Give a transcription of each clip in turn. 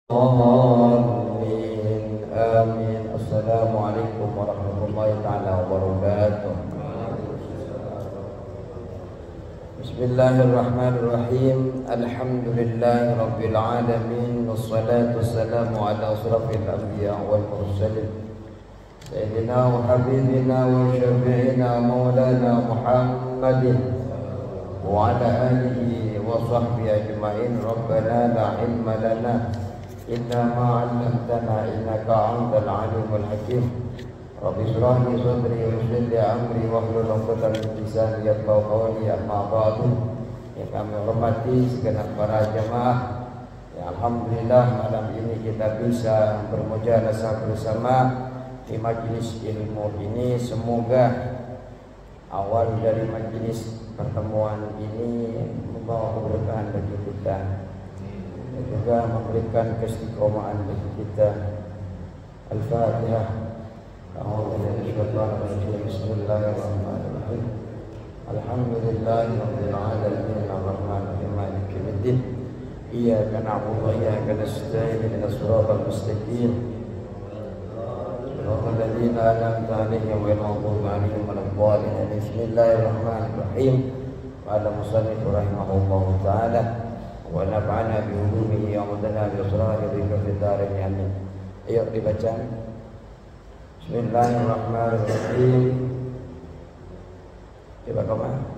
Amin, amin. Assalamualaikum warahmatullahi taala wabarakatuh. Bismillahirrahmanirrahim. Alhamdulillahi rabbil alamin. Wassalatu wassalamu ala asrafil anbiya wal mursalin sayyidina wa habibina wa syafi'ina maulana Muhammadin wa ala alihi wa sahbihi ajma'in. Rabbana la ilma lana إنا ما علمتنا إنك أنت العليم الحكيم رب اشرح لي صدري ويسر لي أمري واحلل عقدة من لساني يفقهوا قولي أما بعد. Yang kami hormati segenap para jamaah, ya alhamdulillah malam ini kita bisa bermujalasah bersama di majelis ilmu ini. Semoga awal dari majelis pertemuan ini membawa keberkahan bagi kita, juga memberikan keistiqomahan bagi kita. Al-Fatihah. Bismillahirrahmanirrahim. Alhamdulillahirabbil alamin arrahmanirrahim maliki yaumiddin. Iyyaka na'budu wa iyyaka nasta'in ihdinas siratal mustaqim. Siratal ladzina an'amta 'alaihim ghairil maghdubi 'alaihim waladdallin. Bismillahirrahmanirrahim. Qala musannif rahimahullahu ta'ala wa nafa'ana bi ulumihi wa madana bi asrarihi fi darin amin. Ayo dibaca. Bismillahirrahmanirrahim. Coba koma.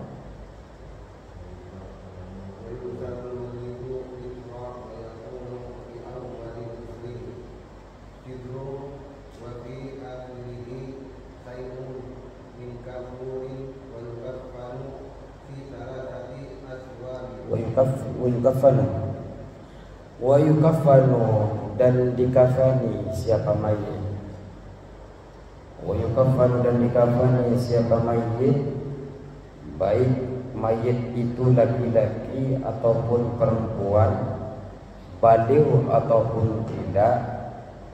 Wa yukaffanu dan dikafani siapa mayit. Wa yukaffanu dan dikafani siapa mayit, baik mayit itu laki-laki ataupun perempuan, baligh ataupun tidak,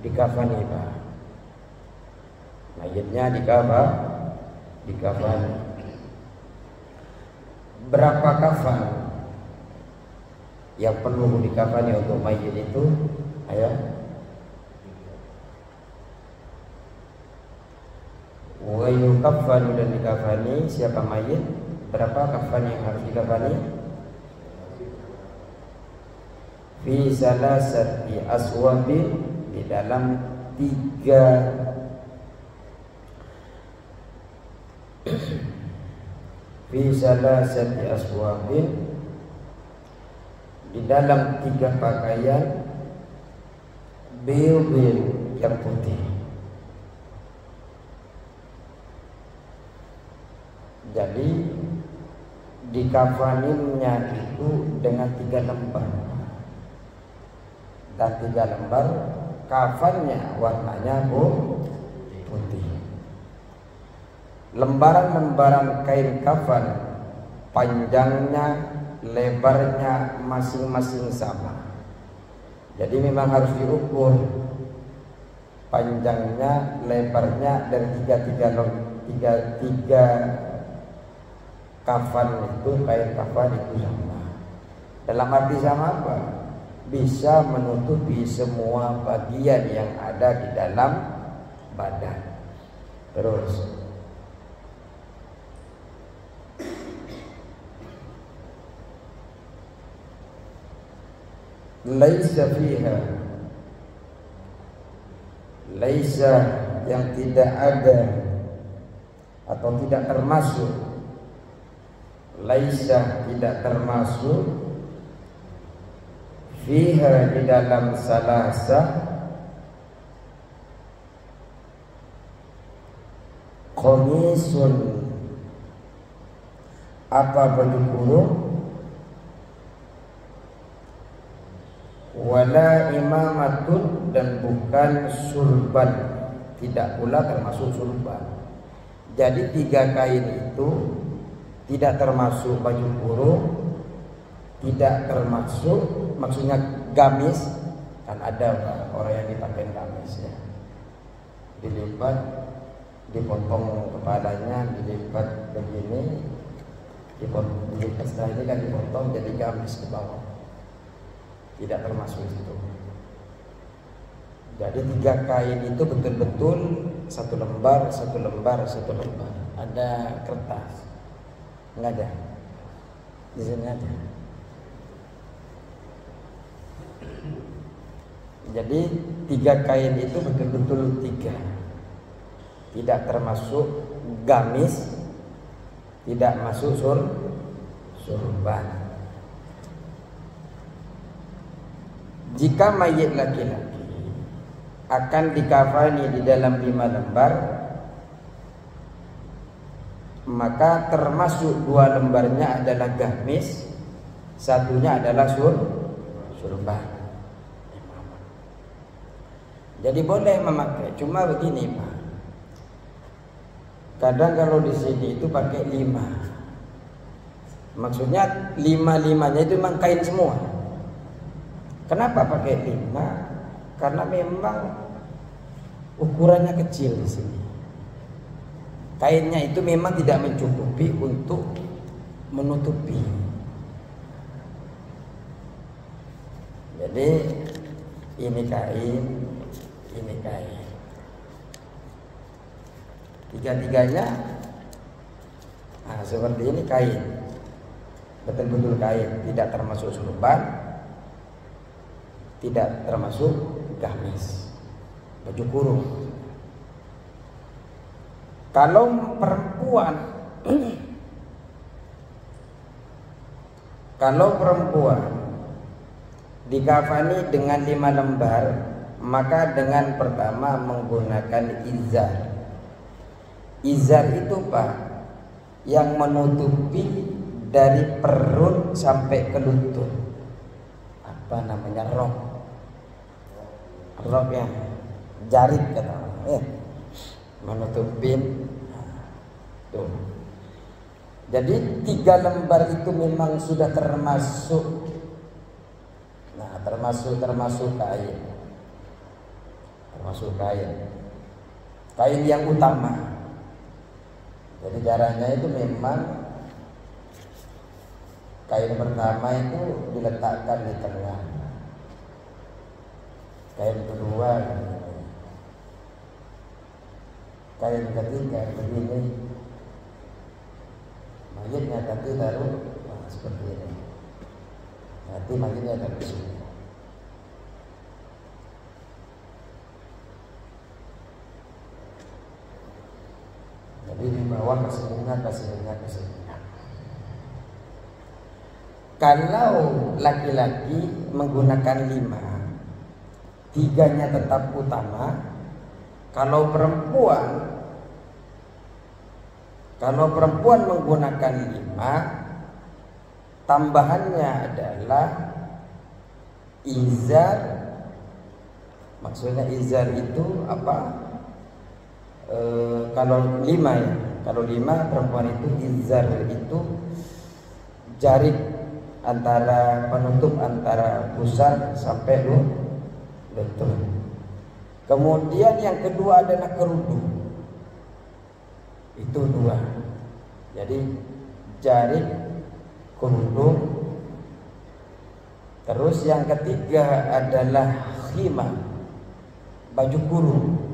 dikafani Pak. Mayitnya dikafani. Berapa kafan yang perlu dikafani untuk mayit itu? Ayo. Wa yukaffanu dan dikafani siapa mayit, berapa kafan yang harus dikafani? Fi salasati aswabin, di dalam 3 fi salasati aswabin, di dalam 3 pakaian, bildin yang putih. Jadi dikafaninnya itu dengan 3 lembar, dan 3 lembar kafannya warnanya putih. Lembaran-lembaran kain kafan panjangnya, lebarnya masing-masing sama. Jadi memang harus diukur panjangnya, lebarnya dari tiga kafan itu, kain kafan itu sama. Dalam arti sama apa? Bisa menutupi semua bagian yang ada di dalam badan. Terus laisa fiha, laisa yang tidak ada atau tidak termasuk, laisa tidak termasuk, fiha di dalam salasa, qamisun apa baju kurung, wala imamatun dan bukan surban, tidak pula termasuk surban. Jadi 3 kain itu tidak termasuk baju kurung, tidak termasuk, maksudnya gamis, kan ada orang yang dipakai gamis ya, dilipat, dipotong kepalanya, dilipat begini, dilipat setelah ini kan dipotong jadi gamis ke bawah. Tidak termasuk itu. Jadi 3 kain itu betul-betul satu lembar. Ada kertas? Enggak ada. Di sini ada. Jadi 3 kain itu betul-betul 3. Tidak termasuk gamis, tidak masuk surban. Jika mayit laki-laki akan dikafani di dalam 5 lembar, maka termasuk 2 lembarnya adalah gamis, satunya adalah surban. Jadi boleh memakai, cuma begini Pak. Kadang kalau di sini itu pakai 5. Maksudnya 5-5-nya itu memang kain semua. Kenapa pakai 5? Karena memang ukurannya kecil di sini. Kainnya itu memang tidak mencukupi untuk menutupi. Jadi ini kain, ini kain. 3-3-nya seperti ini kain. Betul-betul kain, tidak termasuk surban, tidak termasuk gamis, baju kurung. Kalau perempuan dikafani dengan 5 lembar, maka dengan pertama menggunakan izar. Izar itu Pak, yang menutupi dari perut sampai ke lutut. Apa namanya? Rok ya, jarit kata orang. Menutupin tuh. Jadi 3 lembar itu memang sudah termasuk. Nah, termasuk kain. Termasuk kain. Kain yang utama. Jadi caranya itu memang kain pertama itu diletakkan di tengah. Kain kedua, kain ketiga begini. Mayitnya nanti taruh seperti ini. Nanti mayitnya taruh di sini. Jadi di bawah kasih minyak. Kalau laki-laki menggunakan 5, 3-nya tetap utama. Kalau perempuan menggunakan 5, tambahannya adalah izar. Maksudnya izar itu apa? Kalau 5 ya, kalau 5 perempuan itu izar itu jarik antara penutup antara pusar sampai lutut. Kemudian yang kedua adalah kerudung. Itu 2. Jadi jarik, kerudung. Terus yang ketiga adalah khimar, baju kurung.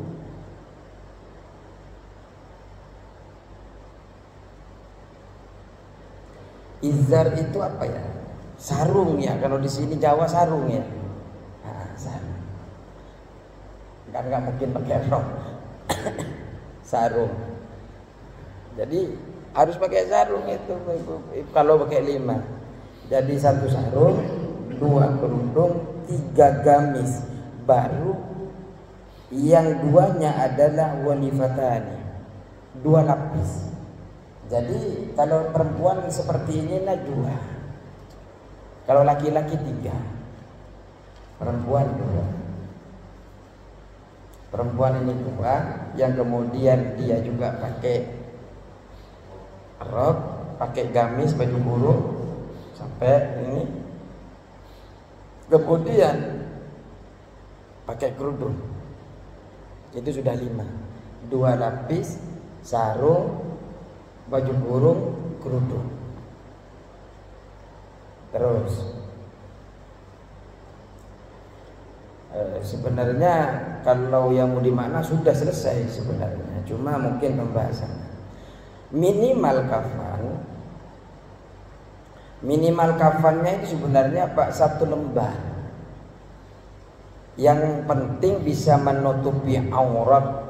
Izar itu apa ya? Sarung ya, kalau di sini Jawa sarung ya. Sarung. Kan nggak mungkin pakai rok. Sarung. Jadi harus pakai sarung itu kalau pakai 5. Jadi 1 sarung, 2 kerudung, 3 gamis. Baru yang 2-nya adalah walifatani, 2 lapis. Jadi kalau perempuan seperti ini 2. Kalau laki-laki 3. Perempuan 2. Perempuan ini 2, yang kemudian dia juga pakai rok, pakai gamis, baju kurung sampai ini. Kemudian pakai kerudung. Itu sudah 5. 2 lapis, sarung, baju kurung, kerudung. Terus Sebenarnya kalau yang mau dimakna sudah selesai sebenarnya, cuma mungkin pembahasan. Minimal kafannya itu sebenarnya Pak 1 lembar. Yang penting bisa menutupi aurat.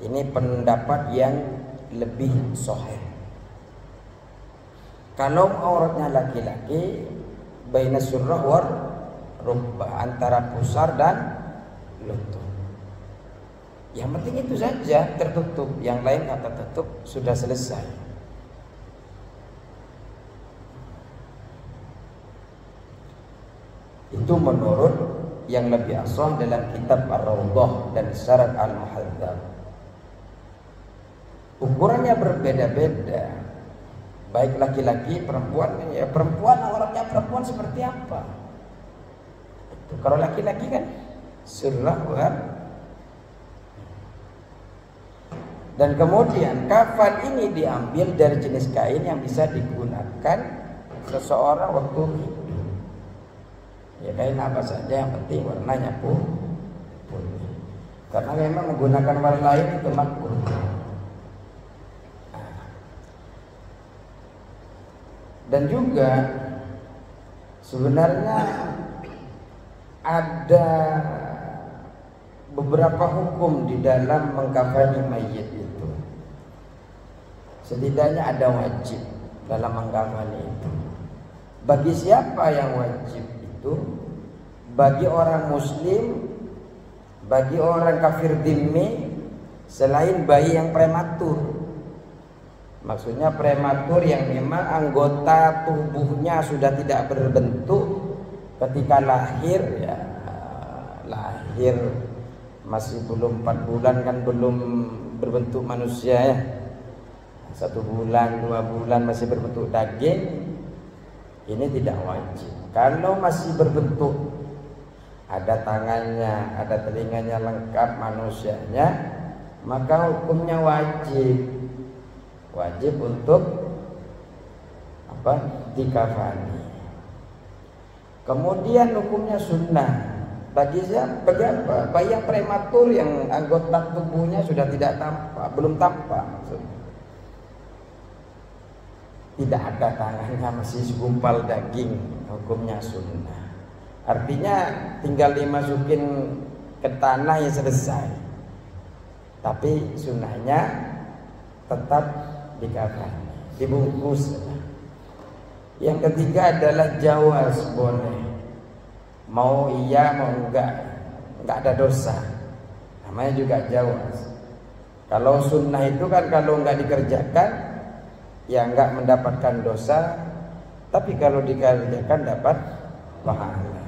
Ini pendapat yang lebih sahih. Kalau auratnya laki-laki, baina surrah war rukbah, antara pusar dan lutut. Yang penting itu saja tertutup, yang lain tak tertutup, sudah selesai. Itu menurut yang lebih asal dalam kitab Ar-Rawdah dan Syarat Al-Muhadzab. Ukurannya berbeda-beda, baik laki-laki, perempuan. Ya, perempuan auratnya perempuan seperti apa? Itu. Kalau laki-laki kan surah war. Dan kemudian kafan ini diambil dari jenis kain yang bisa digunakan seseorang waktu hidup. Ya kain apa saja, yang penting warnanya putih. Karena memang menggunakan warna lain itu makruh. Dan juga sebenarnya ada beberapa hukum di dalam mengkafani mayit itu. Setidaknya ada wajib dalam mengkafani itu. Bagi siapa yang wajib itu? Bagi orang muslim, bagi orang kafir dhimmi, selain bayi yang prematur. Maksudnya prematur yang memang anggota tubuhnya sudah tidak berbentuk ketika lahir, ya lahir masih belum 4 bulan, kan belum berbentuk manusia ya. 1 bulan, 2 bulan masih berbentuk daging, ini tidak wajib. Kalau masih berbentuk, ada tangannya, ada telinganya lengkap manusianya, maka hukumnya wajib untuk dikafani. Kemudian hukumnya sunnah. Bagi siapa? Bayi yang prematur yang anggota tubuhnya sudah tidak tampak, belum tampak maksudnya. Tidak ada tangannya, masih segumpal daging, hukumnya sunnah. Artinya tinggal dimasukin ke tanah ya selesai. Tapi sunnahnya tetap dikafani, dibungkus. Yang ketiga adalah jawaz, boleh. Mau iya mau enggak ada dosa. Namanya juga jawaz. Kalau sunnah itu kan kalau enggak dikerjakan ya enggak mendapatkan dosa, tapi kalau dikerjakan dapat pahala.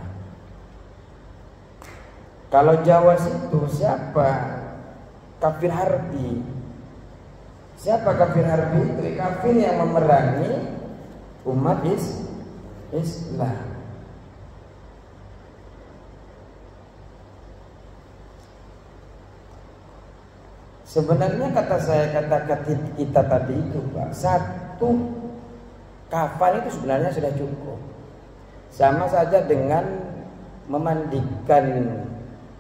Kalau jawaz itu siapa? Kafir harbi. Siapa kafir harbi itu? Kafir yang memerangi umat Islam. Sebenarnya kata kita tadi itu Pak, 1 kafan itu sebenarnya sudah cukup. Sama saja dengan memandikan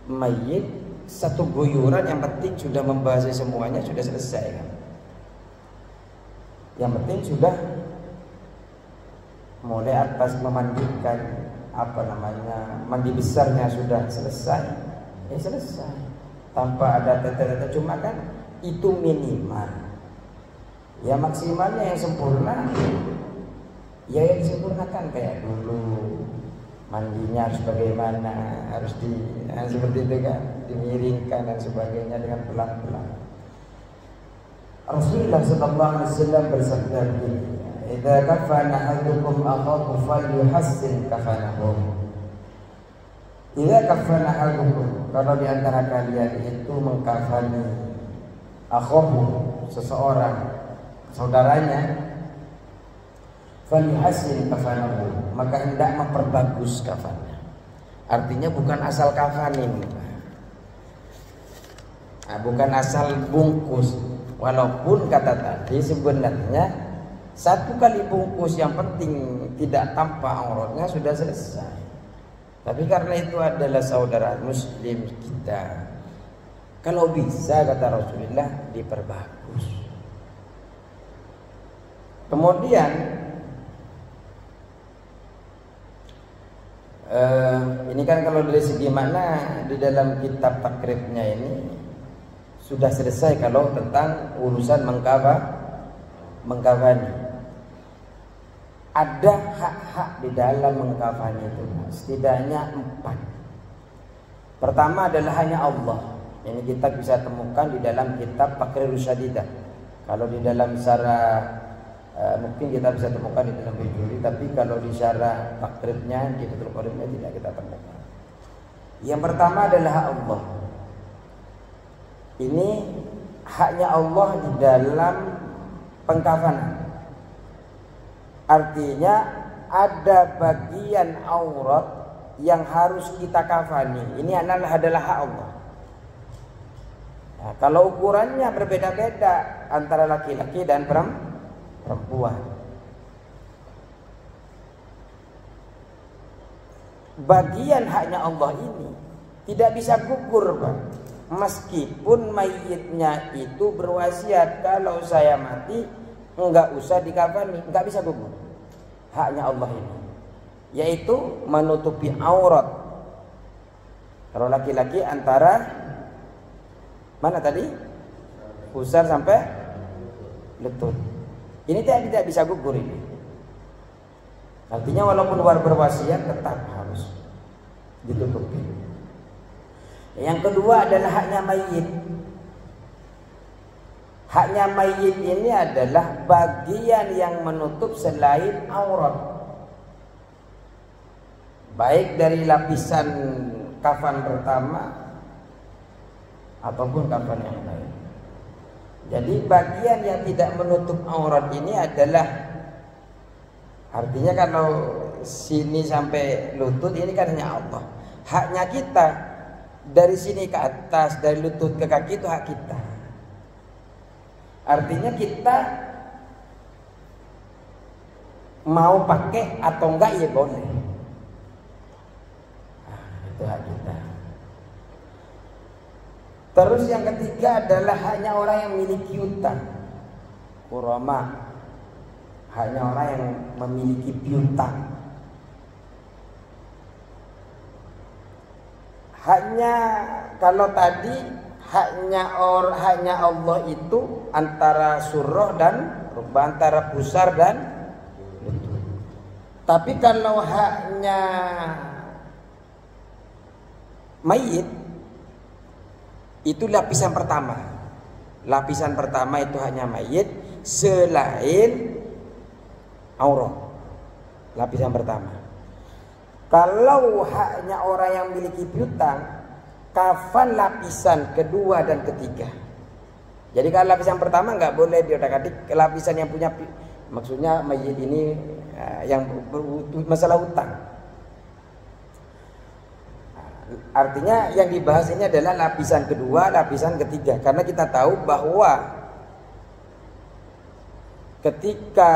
mayit 1 guyuran, yang penting sudah membasahi semuanya, sudah selesai kan. Yang penting sudah mulai atas memandikan mandi besarnya sudah selesai, ya selesai. Tanpa ada tete-tete, cuma kan itu minimal. Ya maksimalnya yang sempurna, ya yang disempurnakan kayak dulu. Mandinya harus bagaimana, harus seperti itu kan, dimiringkan dan sebagainya dengan pelan-pelan. Rasulullah sallallahu alaihi wasallam bersabda begini, "Idza kafana ahadukum akhahu falyuhassin kafanahu." Idza kafana ahadukum, kalau di antara kalian itu mengkafani akhahu, seseorang, saudaranya, falyuhassin kafanahu, maka hendak memperbagus kafannya. Artinya bukan asal kafanin, bukan asal bungkus. Walaupun kata tadi sebenarnya 1 kali bungkus, yang penting tidak tampak auratnya sudah selesai. Tapi karena itu adalah saudara muslim kita, kalau bisa kata Rasulullah diperbagus. Kemudian ini kan kalau dari segi makna di dalam kitab takribnya ini sudah selesai kalau tentang urusan mengkafani. Ada hak-hak di dalam mengkafani itu, setidaknya 4. Pertama adalah hanya Allah. Ini kita bisa temukan di dalam kitab Taqrirus Syadidah. Kalau di dalam syarah mungkin kita bisa temukan di dalam Bujuri, tapi kalau di syarah takribnya di Fathul Qoribnya tidak kita temukan. Yang pertama adalah hak Allah. Ini haknya Allah di dalam pengkafanan. Artinya ada bagian aurat yang harus kita kafani. Ini adalah hak Allah. Nah, kalau ukurannya berbeda-beda antara laki-laki dan perempuan, bagian haknya Allah ini tidak bisa gugur, Pak. Meskipun mayitnya itu berwasiat, kalau saya mati enggak usah dikafani, enggak bisa gugur. Haknya Allah ini, yaitu menutupi aurat. Kalau laki-laki antara mana tadi? Pusar sampai lutut. Ini tidak bisa gugur ini. Artinya walaupun berwasiat tetap harus ditutupi. Yang kedua adalah haknya mayit. Haknya mayit ini adalah bagian yang menutup selain aurat, baik dari lapisan kafan pertama ataupun kafan yang lain. Jadi bagian yang tidak menutup aurat ini adalah, artinya kalau sini sampai lutut ini kan hanya Allah. Haknya kita dari sini ke atas, dari lutut ke kaki itu hak kita. Artinya kita mau pakai atau enggak ya boleh. Itu hak kita. Terus yang ketiga adalah hanya orang yang memiliki utang. Qurama, hanya orang yang memiliki piutang. Hanya kalau tadi haknya Allah itu antara surah dan rubah, antara pusar dan lutut. Tapi kalau haknya mayit itu lapisan pertama. Lapisan pertama itu hanya mayit selain aurat. Lapisan pertama. Kalau haknya orang yang memiliki piutang, kafan lapisan kedua dan ketiga. Jadi kalau lapisan pertama nggak boleh diotak-atik, lapisan yang punya, maksudnya mayit ini yang masalah utang. Artinya yang dibahas ini adalah lapisan kedua, lapisan ketiga. Karena kita tahu bahwa ketika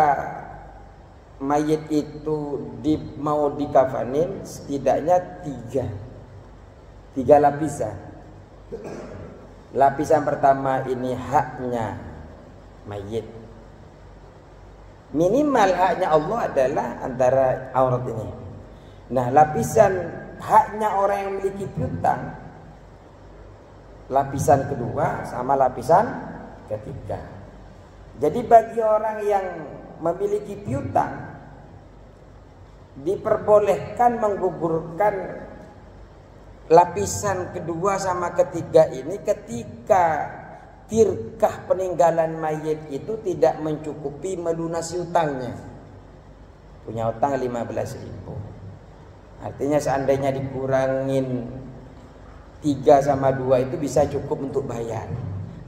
mayit itu mau dikafanin setidaknya tiga lapisan. Lapisan pertama ini haknya mayit. Minimal haknya Allah adalah antara aurat ini. Nah, lapisan haknya orang yang memiliki piutang, lapisan kedua sama lapisan ketiga. Jadi bagi orang yang memiliki piutang diperbolehkan menggugurkan lapisan kedua sama ketiga ini ketika tirkah peninggalan mayit itu tidak mencukupi melunasi utangnya. Punya utang 15.000. Artinya seandainya dikurangin 3 sama 2 itu bisa cukup untuk bayar.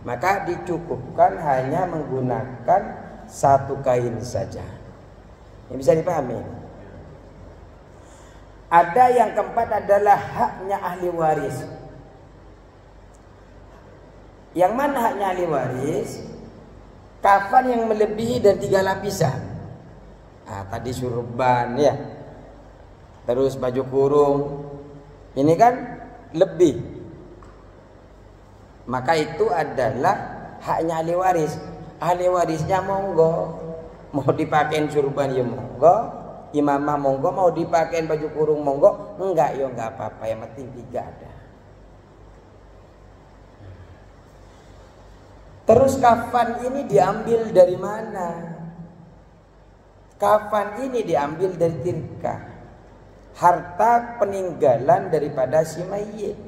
Maka dicukupkan hanya menggunakan 1 kain saja. Ini bisa dipahami. Ada yang keempat adalah haknya ahli waris. Yang mana haknya ahli waris? Kafan yang melebihi dari 3 lapisan. Tadi surban ya. Terus baju kurung, Ini kan lebih. Maka itu adalah haknya ahli waris. Ahli warisnya monggo, mau dipakein surban ya monggo, imamah monggo, mau dipakein baju kurung monggo, enggak ya enggak apa-apa, yang penting 3 ada. Terus kafan ini diambil dari mana? Kafan ini diambil dari tirkah, harta peninggalan daripada si mayit.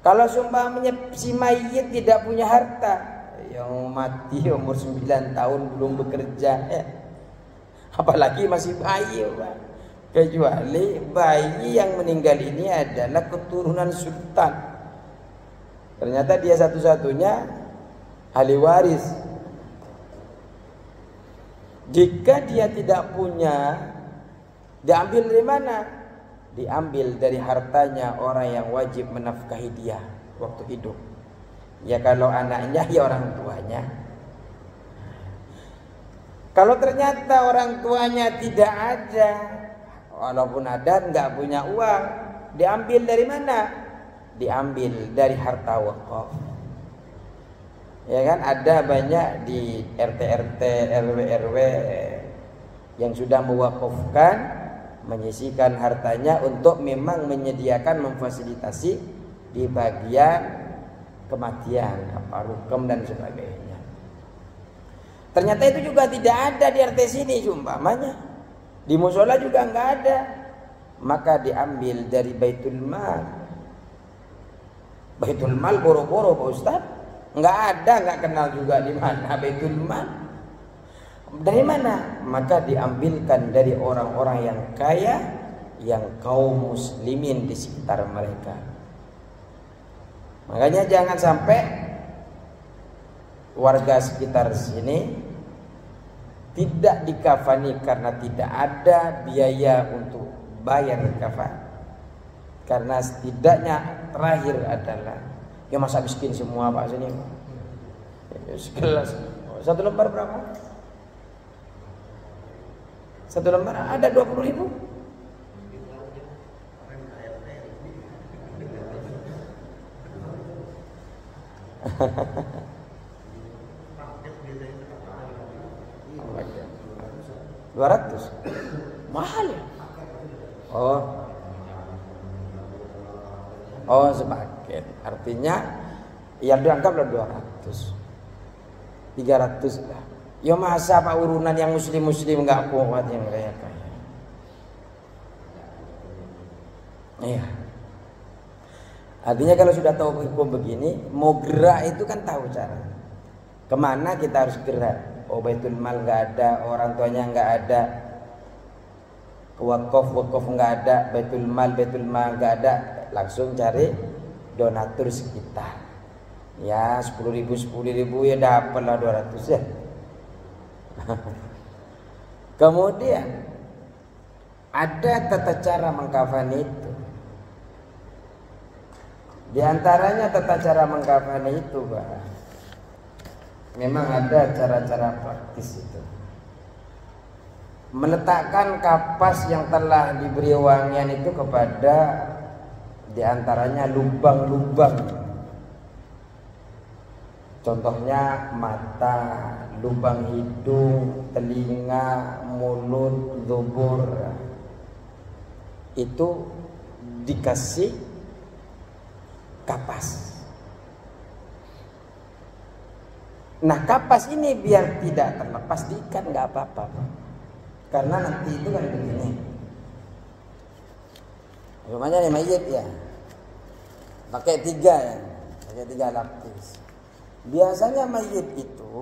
Kalau sumpahnya si mayit tidak punya harta, yang mati umur 9 tahun belum bekerja, apalagi masih bayi, Pak. Kecuali bayi yang meninggal ini adalah keturunan sultan. Ternyata dia satu-satunya ahli waris. Jika dia tidak punya, diambil dari mana? Diambil dari hartanya orang yang wajib menafkahi dia waktu hidup. Ya kalau anaknya ya orang tuanya. Kalau ternyata orang tuanya tidak ada, walaupun ada nggak punya uang, diambil dari mana? Diambil dari harta wakaf. Ya kan, ada banyak di RT-RT, RW-RW yang sudah mewakafkan, menyisihkan hartanya untuk memang menyediakan, memfasilitasi di bagian kematian, apa rukem dan sebagainya. Ternyata itu juga tidak ada di RT sini, umpamanya di musola juga nggak ada, maka diambil dari Baitul Mal. Baitul Mal boro-boro Pak Ustaz, nggak ada, nggak kenal juga di mana Baitul Mal. Dari mana? Maka diambilkan dari orang-orang yang kaya, yang kaum muslimin di sekitar mereka. Makanya jangan sampai warga sekitar sini tidak dikafani karena tidak ada biaya untuk bayar kafan. Karena setidaknya terakhir adalah, ya masa miskin semua Pak sini. Segelas. 1 lembar berapa? 1 lembar ada 20.000. $200 mahal ya? Oh sepaket, artinya yang dianggaplah 200, 300 lah. Ya masa Pak urunan yang muslim nggak kuat yang kaya. Iya. Artinya kalau sudah tahu hukum begini, mau gerak itu kan tahu cara. Kemana kita harus gerak? Oh Baitul Mal nggak ada, orang tuanya nggak ada, wakaf nggak ada, Baitul Mal nggak ada, langsung cari donatur sekitar. Ya 10.000 ya dapatlah 200 ya. Kemudian ada tata cara mengkafani itu. Di antaranya tata cara mengkafani itu, Pak, memang ada cara-cara praktis itu. Meletakkan kapas yang telah diberi wangian itu kepada di antaranya lubang-lubang. Contohnya mata, lubang hidung, telinga, mulut, dubur. Itu dikasih kapas. Nah kapas ini biar tidak terlepas diikat nggak apa-apa, karena nanti itu kan begini. Rumahnya nih mayit ya, pakai 3 ya, pakai 3 lapis. Biasanya mayit itu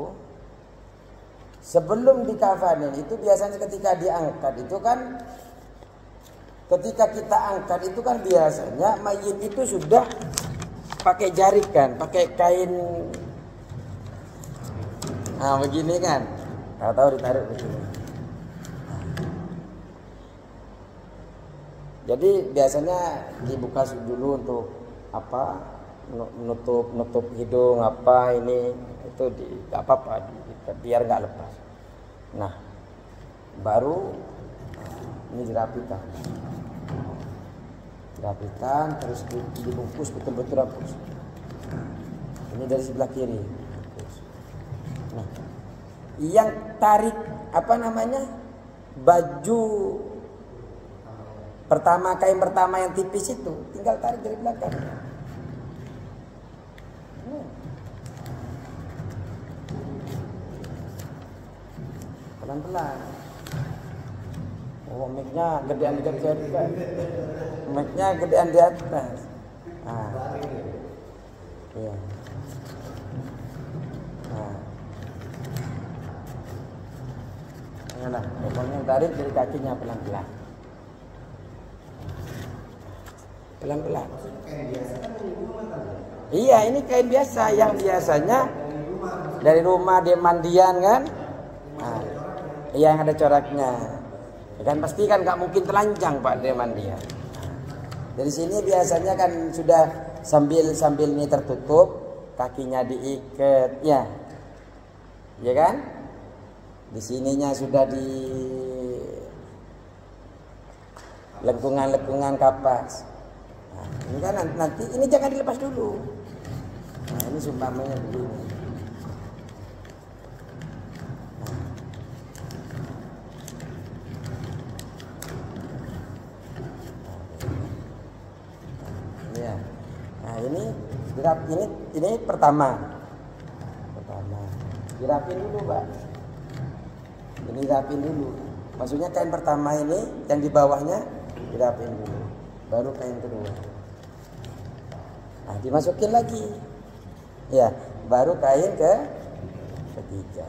sebelum dikafanin itu biasanya ketika diangkat itu kan, ketika kita angkat itu kan biasanya mayit itu sudah pakai jarikan, pakai kain. Nah begini kan, tahu ditaruh begini. Jadi biasanya dibuka dulu untuk apa? Menutup hidung apa ini itu nggak apa-apa, biar nggak lepas. Nah baru ini dirapikan. Dirapikan terus dibungkus betul-betul rakus. Ini dari sebelah kiri. Nah, yang tarik baju pertama, kain pertama yang tipis itu tinggal tarik dari belakang. Pelan-pelan. Oh, mic-nya gedean di atas. Mic-nya gedean di atas. Iya. Nah, pokoknya tarik dari kakinya pelan-pelan. Pelan-pelan. Iya, ini kain biasa yang biasanya dari rumah dia mandian kan? Iya, yang ada coraknya. Kan pasti kan nggak mungkin telanjang Pak dia mandian. Dari sini biasanya kan sudah sambil ini tertutup, kakinya diikat, ya kan? Di sininya sudah di lengkungan kapas. Nah, ini kan nanti ini jangan dilepas dulu. Nah, ini sumpamanya begini. Ini pertama. Dirapin dulu, Pak. Ini dirapin dulu. Maksudnya kain pertama ini yang di bawahnya dirapin dulu. Baru kain kedua. Nah, dimasukin lagi. Ya, baru kain ketiga.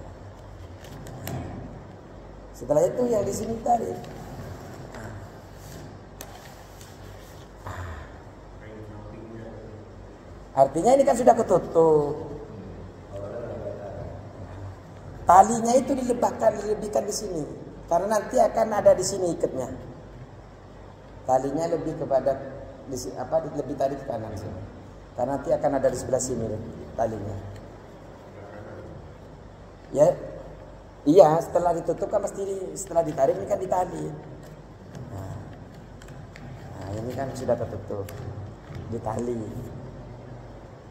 Setelah itu yang di sini tarik. Artinya ini kan sudah ketutup. Talinya itu dilebihkan di sini, karena nanti akan ada di sini ikatnya. Talinya lebih kepada lebih tarik ke kanan sini, karena nanti akan ada di sebelah sini talinya. Ya, iya setelah ditutup kan setelah ditarik ini kan ditali. Nah, ini kan sudah tertutup, ditali.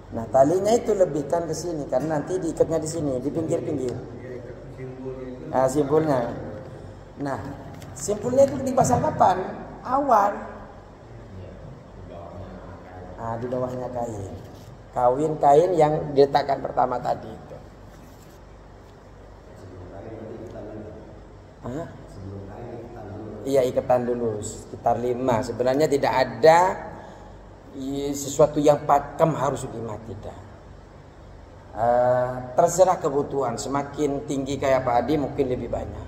Nah, talinya itu lebihkan ke sini karena nanti diikatnya di sini, di pinggir-pinggir. Nah, simpulnya. Nah, simpulnya itu dipasang kapan? Awal. Nah, di bawahnya kain. Kain yang diletakkan pertama tadi itu. Iya, ikatan dulu sekitar 5. Sebenarnya tidak ada sesuatu yang pakem harus 5, tidak. Terserah kebutuhan. Semakin tinggi kayak Pak Adi mungkin lebih banyak.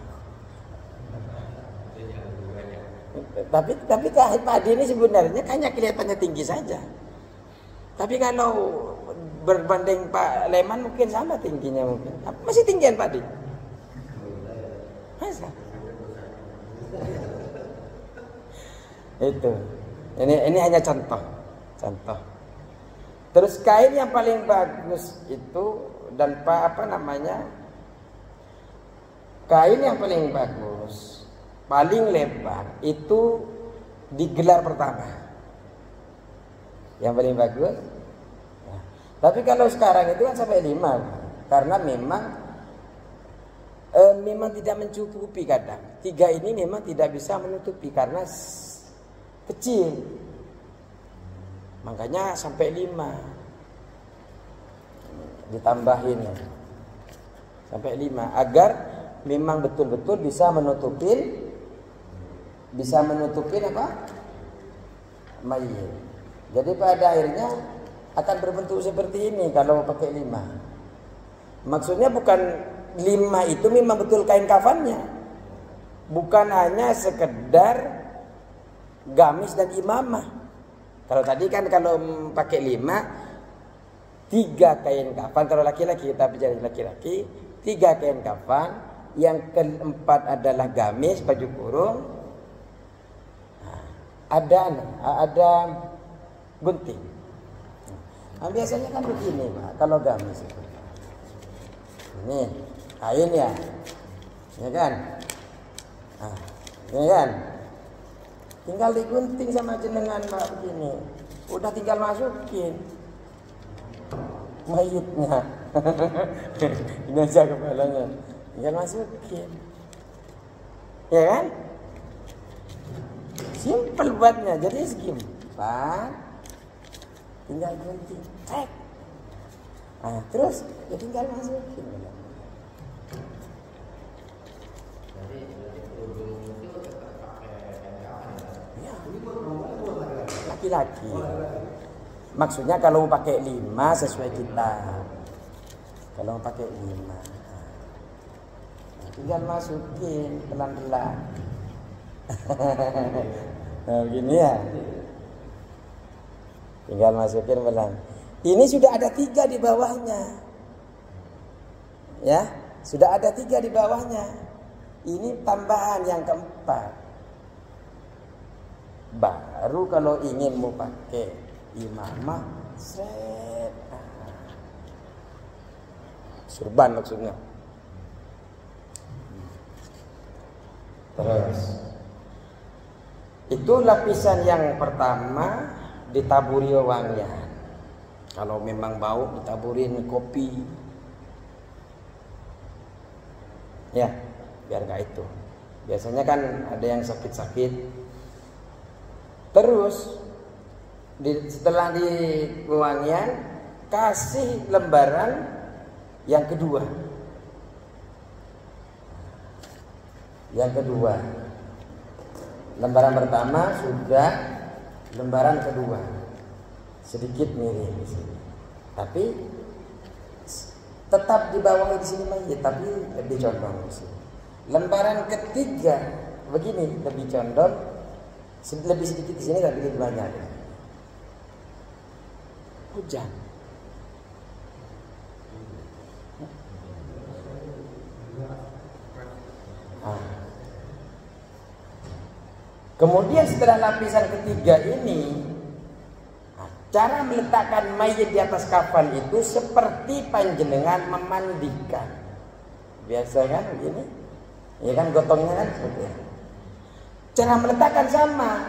Tapi Pak Adi ini sebenarnya hanya kelihatannya tinggi saja. Tapi kalau berbanding Pak Leman mungkin sama tingginya mungkin. Masih tinggian Pak Adi? Masa? Itu. Ini hanya contoh. Terus kain yang paling bagus itu kain yang paling bagus, paling lebar itu digelar pertama. Yang paling bagus. Nah, tapi kalau sekarang itu kan sampai 5, karena memang tidak mencukupi kadang. 3 ini memang tidak bisa menutupi karena kecil. Makanya sampai 5 ditambahin sampai 5 agar memang betul-betul bisa menutupin mayit. Jadi pada akhirnya akan berbentuk seperti ini kalau pakai 5. Maksudnya bukan 5 itu memang betul kain kafannya, bukan hanya sekedar gamis dan imamah. Kalau tadi kan kalau pakai 5, 3 kain kafan. Kalau laki-laki, kita bicara laki-laki, 3 kain kafan. Yang keempat adalah gamis, baju kurung. Ada gunting. Nah, biasanya kan begini Pak, kalau gamis itu. Ini kain ya kan? Nah, ini kan. Tinggal digunting sama jenengan Pak begini. Udah tinggal masukin mayitnya. Ini aja kepalanya. Tinggal masukin. Ya kan? Simple buatnya. Jadi segini. Pak, tinggal gunting. Cek. Nah, terus ya tinggal masukin. Ya. Laki-laki. Maksudnya kalau mau pakai 5 sesuai kita. Kalau mau pakai 5, tinggal masukin pelan-pelan. Nah, begini ya. Tinggal masukin pelan. Ini sudah ada 3 di bawahnya. Ya, sudah ada 3 di bawahnya. Ini tambahan yang keempat. Baru kalau ingin mau pakai imamah, set. Surban maksudnya. Terus itu lapisan yang pertama ditaburi wewangian. Kalau memang bau ditaburin kopi. Ya, biar gak itu. Biasanya kan ada yang sakit-sakit. Terus setelah di wewangian kasih lembaran yang kedua. Yang kedua. Lembaran pertama sudah, lembaran kedua sedikit miring di sini. Tapi tetap di bawah di sini mayit, tapi lebih condong di sini. Lembaran ketiga begini, lebih condong, lebih sedikit di sini tapi lebih banyak. Hujan. Kemudian setelah lapisan ketiga ini, cara meletakkan mayit di atas kafan itu seperti panjenengan memandikan. Biasa kan begini? Ya kan gotongnya kan seperti itu. Cara meletakkan sama.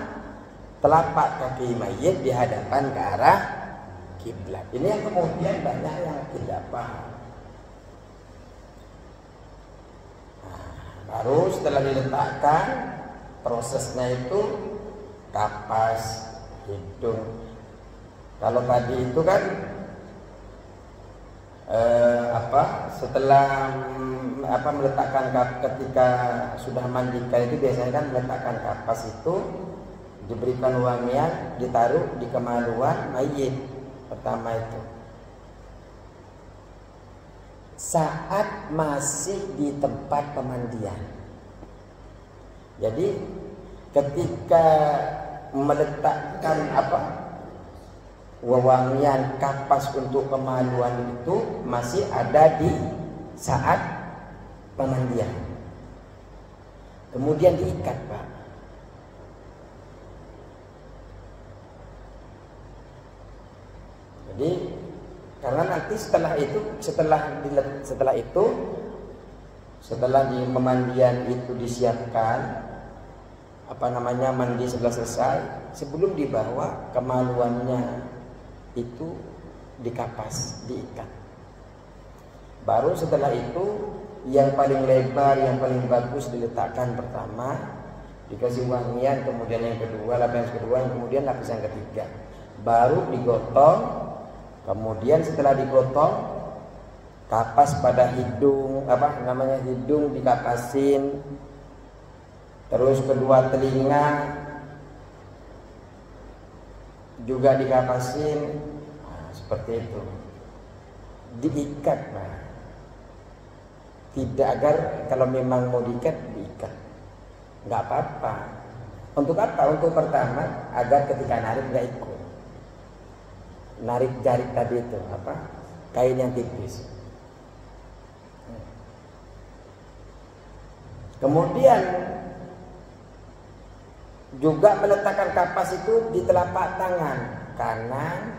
Telapak kaki mayit di hadapan ke arah kiblat. Ini yang kemudian banyak yang tidak paham. Baru setelah diletakkan, prosesnya itu kapas, hidung. Kalau tadi itu kan setelah meletakkan ketika sudah mandikan itu biasanya kan meletakkan kapas itu diberikan wangian, ditaruh di kemaluan mayit pertama itu. Saat masih di tempat pemandian. Jadi ketika meletakkan wewangian kapas untuk kemaluan itu masih ada di saat pemandian. Kemudian diikat, Pak. Jadi karena nanti setelah di pemandian itu disiapkan mandi setelah selesai, sebelum dibawa kemaluannya itu dikapas, diikat. Baru setelah itu yang paling lebar, yang paling bagus diletakkan pertama, dikasih wangian, kemudian yang kedua, lapisan kedua, kemudian lapisan ketiga. Baru digotong, kemudian setelah digotong, kapas pada hidung, hidung dikapasin. Terus kedua telinga juga dikapasin, seperti itu. Diikat, Pak. Tidak, agar kalau memang mau diikat, diikat. Nggak apa-apa. Untuk apa? Untuk pertama, agar ketika narik nggak ikut. Narik jarik tadi itu, kain yang tipis. Kemudian juga meletakkan kapas itu di telapak tangan kanan,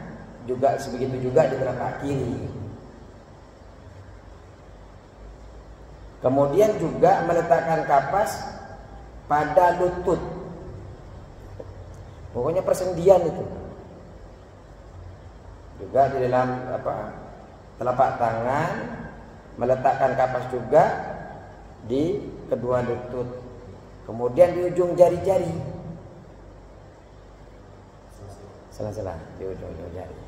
juga sebegitu juga di telapak kiri. Kemudian juga meletakkan kapas pada lutut. Pokoknya persendian itu. Juga di dalam telapak tangan, meletakkan kapas juga di kedua lutut. Kemudian di ujung jari-jari. Sela-sela di ujung jari.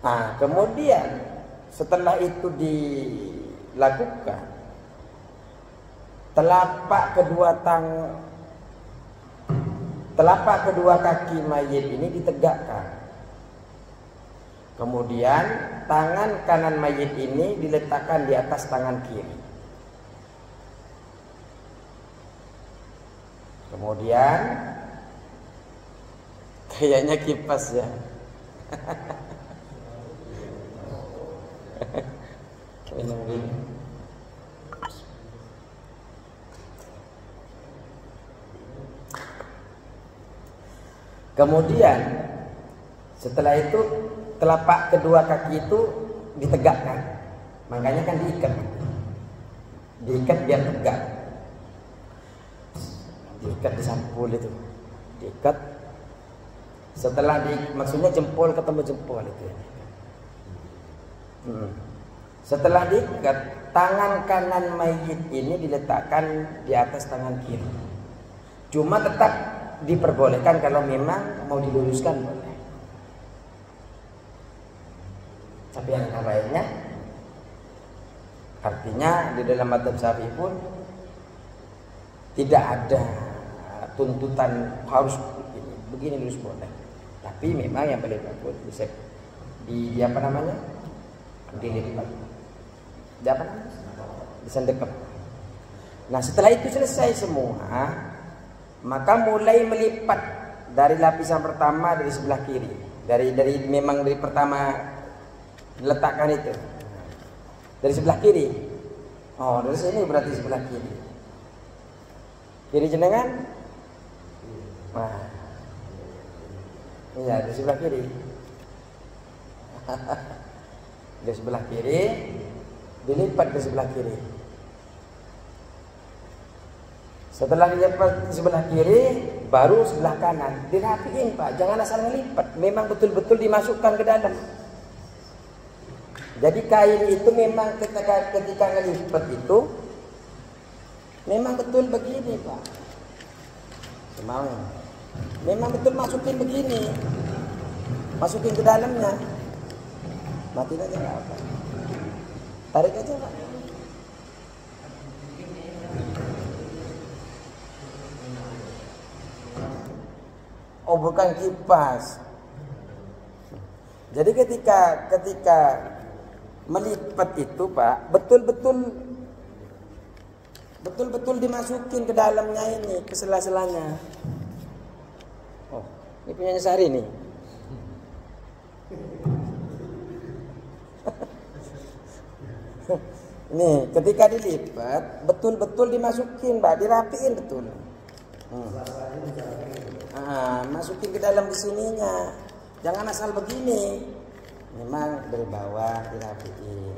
Nah, kemudian setelah itu dilakukan, telapak kedua kaki mayit ini ditegakkan. Kemudian tangan kanan mayit ini diletakkan di atas tangan kiri. Kemudian kayaknya kipas ya. Minum dulu. Kemudian setelah itu telapak kedua kaki itu ditegakkan. Makanya kan diikat. Diikat biar tegak. Diikat di sampul itu. Diikat. Setelah maksudnya jempol ketemu jempol itu ya. Setelah diikat, tangan kanan mayit ini diletakkan di atas tangan kiri. Cuma tetap diperbolehkan kalau memang mau diluruskan boleh. Tapi yang lainnya, artinya di dalam madzhab Syafi'i pun tidak ada tuntutan harus begini lurus boleh. Tapi memang yang paling bagus bisa dilipat. Disendekap. Nah, setelah itu selesai semua, maka mulai melipat dari lapisan pertama dari sebelah kiri. Dari pertama diletakkan itu. Dari sebelah kiri. Oh, dari sini berarti sebelah kiri. Kiri jenengan? Nah. Iya, dari sebelah kiri. Dari sebelah kiri dilipat ke sebelah kiri. Setelah dilipat ke sebelah kiri, baru sebelah kanan dirapiin Pak, jangan asal ngelipat, memang betul-betul dimasukkan ke dalam. Jadi kain itu memang ketika ngelipat itu memang betul begini Pak. Memang betul masukin begini, masukin ke dalamnya. Matiin aja nggak apa. Tarik aja Pak. Oh, bukan kipas. Jadi ketika melipat itu Pak, betul-betul dimasukin ke dalamnya ini, ke sela-selanya. Oh, ini punya Sari nih. Nih, ketika dilipat, betul-betul dimasukin, Mbak, dirapiin betul. Masukin ke dalam di sininya. Jangan asal begini. Memang dari bawah dirapiin.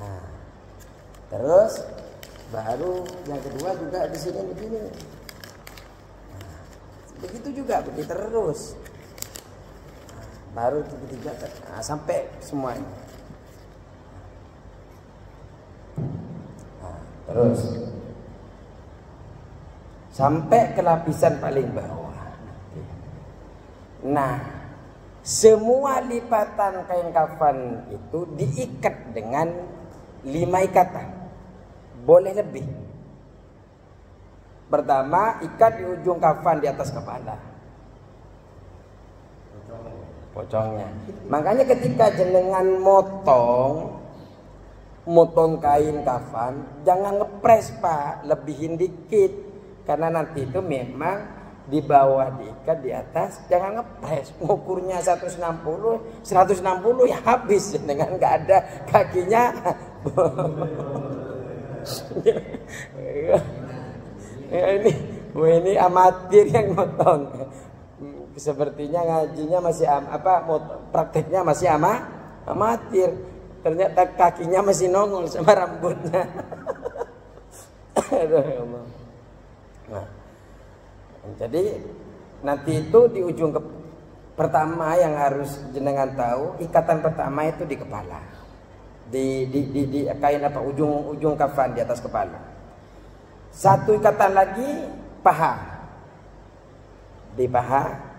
Nah, terus baru yang kedua juga di sini begini. Nah, begitu juga, begitu terus. Baru ketiga, sampai semuanya. Terus sampai ke lapisan paling bawah. Nah, semua lipatan kain kafan itu diikat dengan 5 ikatan. Boleh lebih. Pertama, ikat di ujung kafan di atas kepala. Pocongnya. Makanya ketika jenengan motong kain kafan, jangan ngepres Pak, lebihin dikit, karena nanti itu memang di bawah diikat, di atas jangan ngepres. Ngukurnya 160 ya habis, dengan nggak ada kakinya. ini amatir yang motong. Sepertinya ngajinya masih prakteknya masih amatir. Ternyata kakinya masih nongol sama rambutnya. Aduh, ya Allah. Nah, jadi nanti itu di ujung pertama yang harus jenengan tahu, ikatan pertama itu di kepala, di kain apa, ujung kafan di atas kepala. Satu ikatan lagi paha, di paha.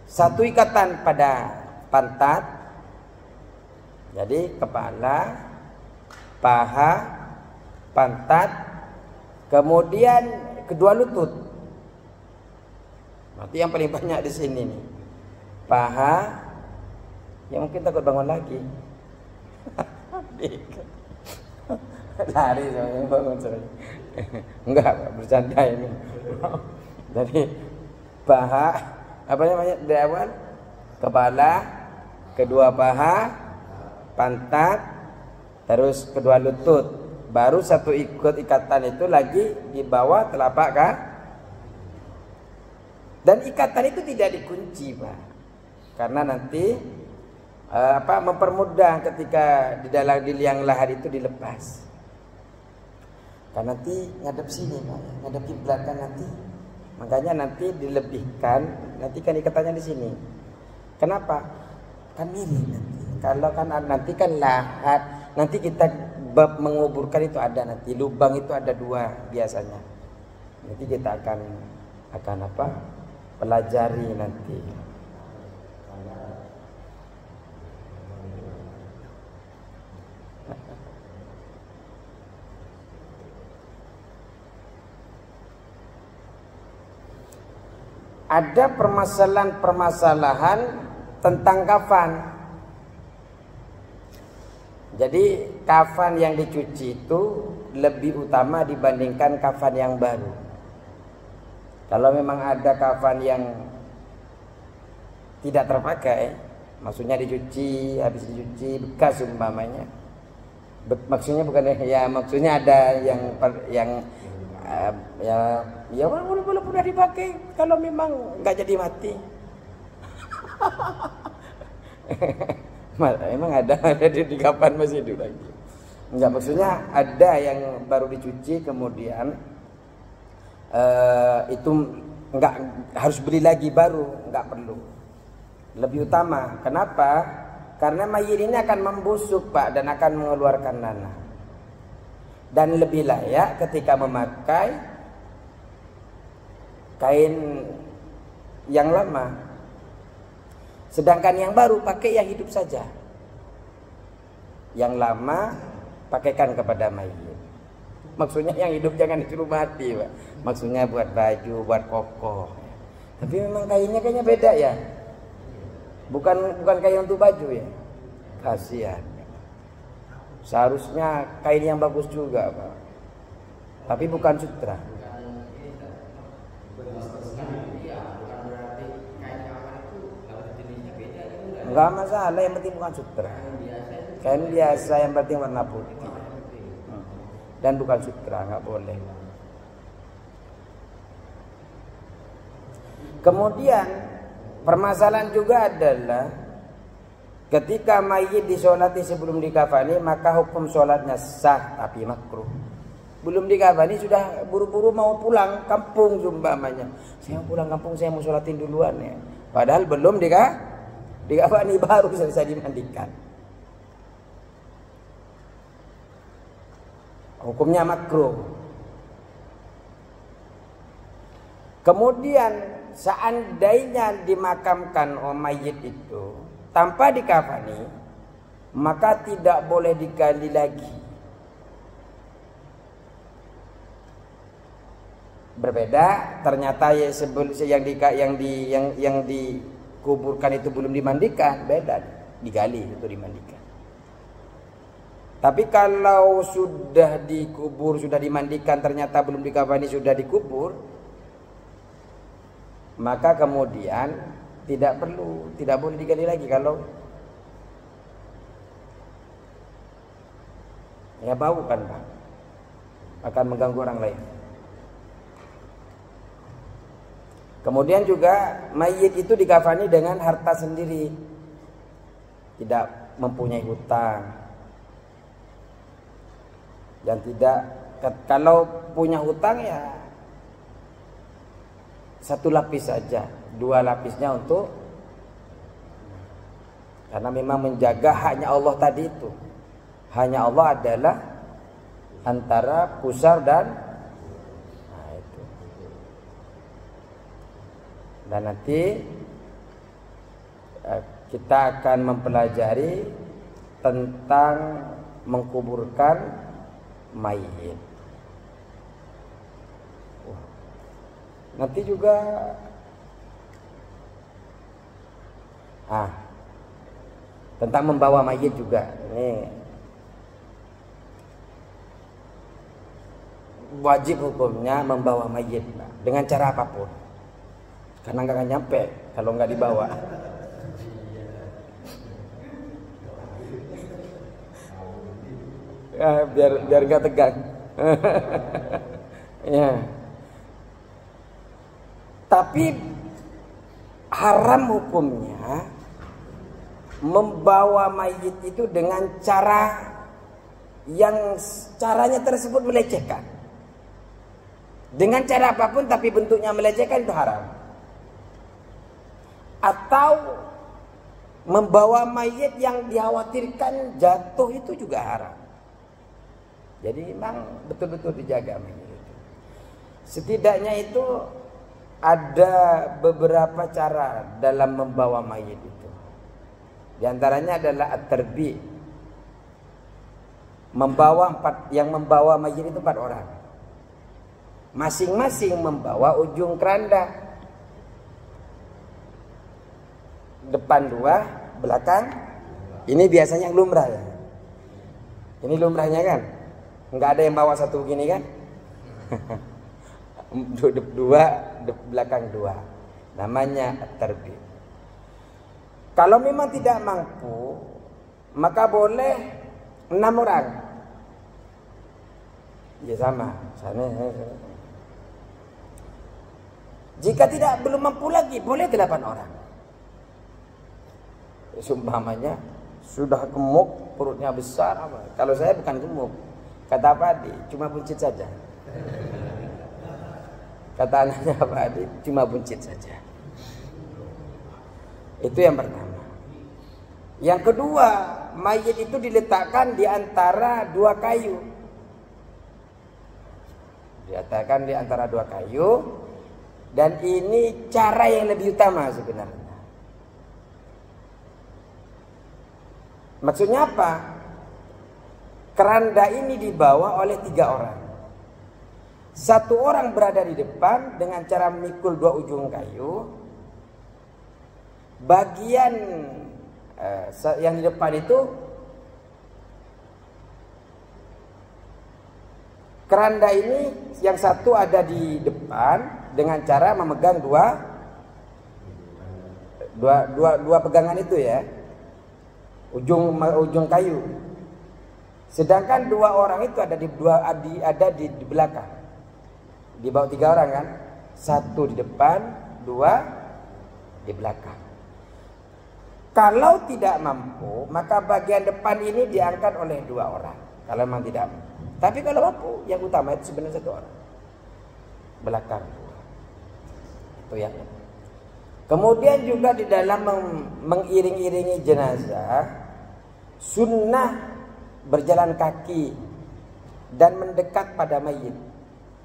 Satu ikatan pada pantat. Jadi kepala, paha, pantat, kemudian kedua lutut. Berarti yang paling banyak di sini nih. Paha, yang mungkin takut bangun lagi. Lari saya bangun saya. Enggak, bercanda ini. Jadi paha, apa namanya dari awal? Kepala, kedua paha, pantat, terus kedua lutut. Baru satu ikatan itu lagi di bawah telapak kaki. Dan ikatan itu tidak dikunci, Pak. Karena nanti mempermudah ketika di liang lahat itu dilepas. Karena nanti ngadep sini, Pak. Ngadep kiblat kan nanti. Makanya nanti dilebihkan, nanti kan ikatannya di sini. Kenapa? Kan miring nanti. Kalau kan nanti kan lahat, nanti kita bab menguburkan itu ada nanti, lubang itu ada 2 biasanya. Nanti kita akan pelajari nanti. Ada permasalahan tentang kafan. Jadi kafan yang dicuci itu lebih utama dibandingkan kafan yang baru. Kalau memang ada kafan yang tidak terpakai, maksudnya dicuci, habis dicuci bekas umpamanya. Maksudnya bukan ya, maksudnya ada ya walaupun udah dipakai, kalau memang nggak jadi mati. Emang ada di kapan masih hidup lagi? Enggak, maksudnya ada yang baru dicuci kemudian itu enggak harus beli lagi baru, enggak perlu. Lebih utama. Kenapa? Karena mayit ini akan membusuk, Pak, dan akan mengeluarkan nanah. Dan lebih layak ketika memakai kain yang lama. Sedangkan yang baru pakai yang hidup saja. Yang lama pakaikan kepada mayit. Maksudnya yang hidup jangan disuruh mati, Pak. Maksudnya buat baju, buat kokoh. Tapi memang kainnya kayaknya beda ya. Bukan kain untuk baju ya. Kasihan. Seharusnya kain yang bagus juga, Pak. Tapi bukan sutra. Enggak masalah, yang penting bukan sutra. Kain biasa yang penting warna putih. Dan bukan sutra, enggak boleh. Kemudian permasalahan juga adalah ketika mayit disolati sebelum dikafani, maka hukum sholatnya sah tapi makruh. Belum dikafani sudah buru-buru mau pulang kampung umpamanya. Saya mau pulang kampung, saya mau sholatin duluan ya. Padahal belum dikafani, baru selesai dimandikan. Hukumnya makruh. Kemudian seandainya dimakamkan mayit itu tanpa dikafani, maka tidak boleh digali lagi. Berbeda, ternyata yang dikuburkan itu belum dimandikan, beda, digali itu dimandikan. Tapi kalau sudah dikubur, sudah dimandikan, ternyata belum dikafani, sudah dikubur, maka kemudian tidak boleh digali lagi. Kalau ya bau kan, Pak, akan mengganggu orang lain. Kemudian juga mayit itu dikafani dengan harta sendiri, tidak mempunyai hutang. Dan tidak, kalau punya hutang ya satu lapis saja, 2 lapisnya untuk, karena memang menjaga haknya Allah tadi itu. Hanya Allah adalah antara pusar dan itu. Dan nanti kita akan mempelajari tentang mengkuburkan mayit. Nanti juga tentang membawa mayit juga. Ini wajib hukumnya membawa mayit dengan cara apapun, karena nggak akan nyampe kalau nggak dibawa. Biar nggak tegang. Ya. Tapi haram hukumnya membawa mayit itu dengan cara yang caranya tersebut melecehkan. Dengan cara apapun tapi bentuknya melecehkan itu haram. Atau membawa mayit yang dikhawatirkan jatuh itu juga haram. Jadi memang betul-betul dijaga mayit itu. Setidaknya itu ada beberapa cara dalam membawa mayit itu. Di antaranya adalah at-tarbi. Yang membawa mayit itu 4 orang. Masing-masing membawa ujung keranda. Depan 2, belakang. Ini biasanya lumrah ya. Ini lumrahnya kan. Enggak ada yang bawa satu begini kan. 2, belakang 2. Namanya at-tarbi. Kalau memang tidak mampu, maka boleh 6 orang. Ya sama. Jika belum mampu lagi, boleh 8 orang. Sumpamanya sudah gemuk, perutnya besar. Kalau saya bukan gemuk, kata Pak Adi, cuma buncit saja. Kata anaknya Pak Adi, cuma buncit saja. Itu yang pertama. Yang kedua, mayit itu diletakkan di antara 2 kayu. Diletakkan di antara 2 kayu. Dan ini cara yang lebih utama sebenarnya. Maksudnya apa? Keranda ini dibawa oleh 3 orang. 1 orang berada di depan dengan cara memikul 2 ujung kayu. Bagian yang di depan itu keranda ini yang satu ada di depan dengan cara memegang dua pegangan itu ya, ujung kayu. Sedangkan 2 orang itu ada di belakang. Di bawah 3 orang kan, 1 di depan, 2 di belakang. Kalau tidak mampu, maka bagian depan ini diangkat oleh 2 orang. Kalau memang tidak mampu. Tapi kalau mampu, yang utama itu sebenarnya 1 orang. Belakang 2. Itu yang. Kemudian juga di dalam mengiring-iringi jenazah, sunnah berjalan kaki dan mendekat pada mayit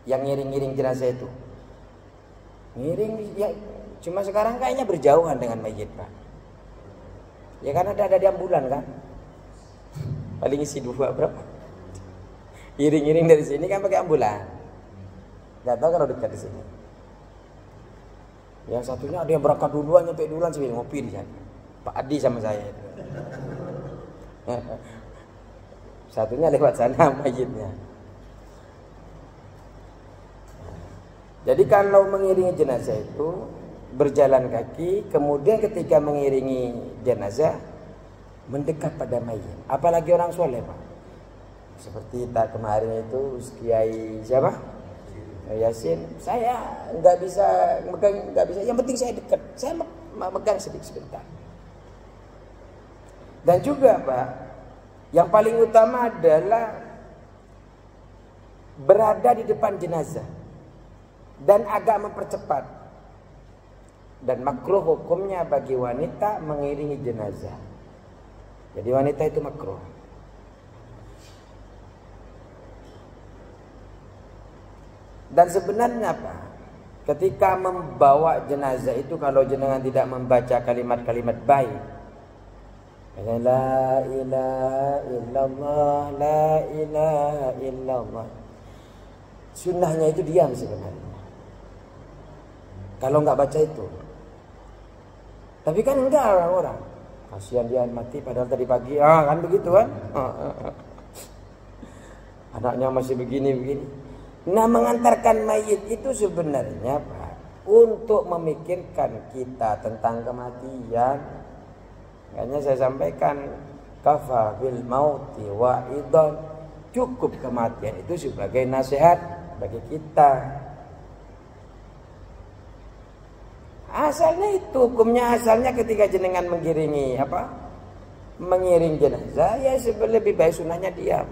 yang ngiring-ngiring jenazah itu. Ngiring ya, cuma sekarang kayaknya berjauhan dengan mayit, Pak. Ya kan ada di ambulan kan. Paling isi 2 berapa? Iring-iring dari sini kan pakai ambulan. Enggak tahu kalau dekat di sini. Yang satunya ada yang berangkat duluan nyampe duluan sambil ngopi di sana. Pak Adi sama saya itu. Satunya lewat sana mayitnya. Jadi kalau mengiringi jenazah itu berjalan kaki, kemudian ketika mengiringi jenazah mendekat pada mayit. Apalagi orang soleh, Pak. Seperti kemarin itu Kiai siapa? Yasin. Saya nggak bisa megang, nggak bisa. Yang penting saya dekat. Saya megang sebentar. Dan juga, Pak, yang paling utama adalah berada di depan jenazah dan agak mempercepat. Dan makruh hukumnya bagi wanita mengiringi jenazah. Jadi wanita itu makruh. Dan sebenarnya apa? Ketika membawa jenazah itu, kalau jenengan tidak membaca kalimat-kalimat baik, la ilaha illallah, la ilaha illallah, sunnahnya itu diam sebenarnya. Kalau nggak baca itu. Tapi kan enggak orang-orang. Kasihan dia mati padahal tadi pagi. Kan begitu kan? Anaknya masih begini-begini. Nah, mengantarkan mayit itu sebenarnya Pak, untuk memikirkan kita tentang kematian. Makanya saya sampaikan, kafa bil mauti wa'idhan, cukup kematian itu sebagai nasihat bagi kita. Asalnya itu, hukumnya asalnya ketika jenengan mengiring jenazah, ya lebih baik sunahnya diam.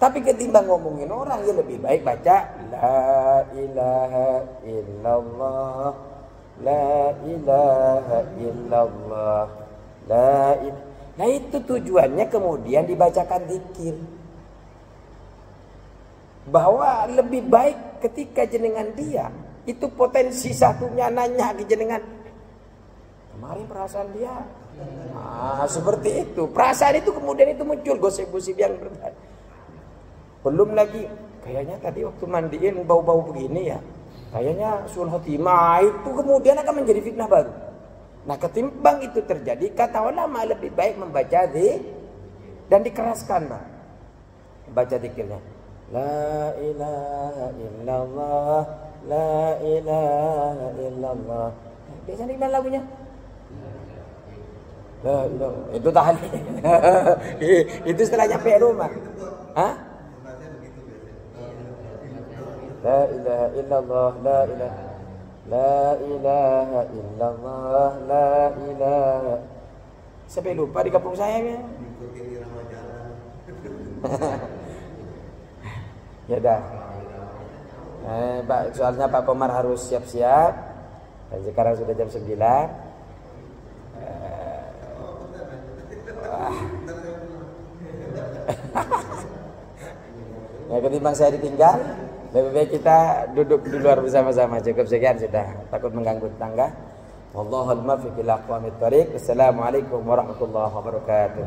Tapi ketimbang ngomongin orang, ya lebih baik baca la ilaha illallah, la ilaha illallah, la ilaha. Nah itu tujuannya kemudian dibacakan zikir. Bahwa lebih baik ketika jenengan diam, itu potensi satunya nanya ke jenengan, kemarin perasaan dia seperti itu. Perasaan itu kemudian itu muncul gosip-gosip yang berbeda. Belum lagi kayaknya tadi waktu mandiin bau-bau begini ya, kayaknya sul khotimah, itu kemudian akan menjadi fitnah baru. Nah ketimbang itu terjadi, kata ulama lebih baik membaca dan dikeraskan Pak. Baca zikirnya la ilaha illallah, la ilaha illallah. Biasanya gimana lagunya? La ilaha. Itu tahlil. Itu setelah nyampe rumah. Hah? La ilaha illallah, la ilaha, la ilaha illallah, la ilaha. Sampai lupa di kampung saya ya. Ya dah. Pak, soalnya Pak Komar harus siap-siap. Dan sekarang sudah jam 9. Ya ketimbang saya ditinggal, lebih baik kita duduk di luar bersama-sama. Cukup sekian sudah, takut mengganggu tetangga. Wallahul muwaffiq ila aqwamit thoriq. Assalamualaikum warahmatullahi wabarakatuh.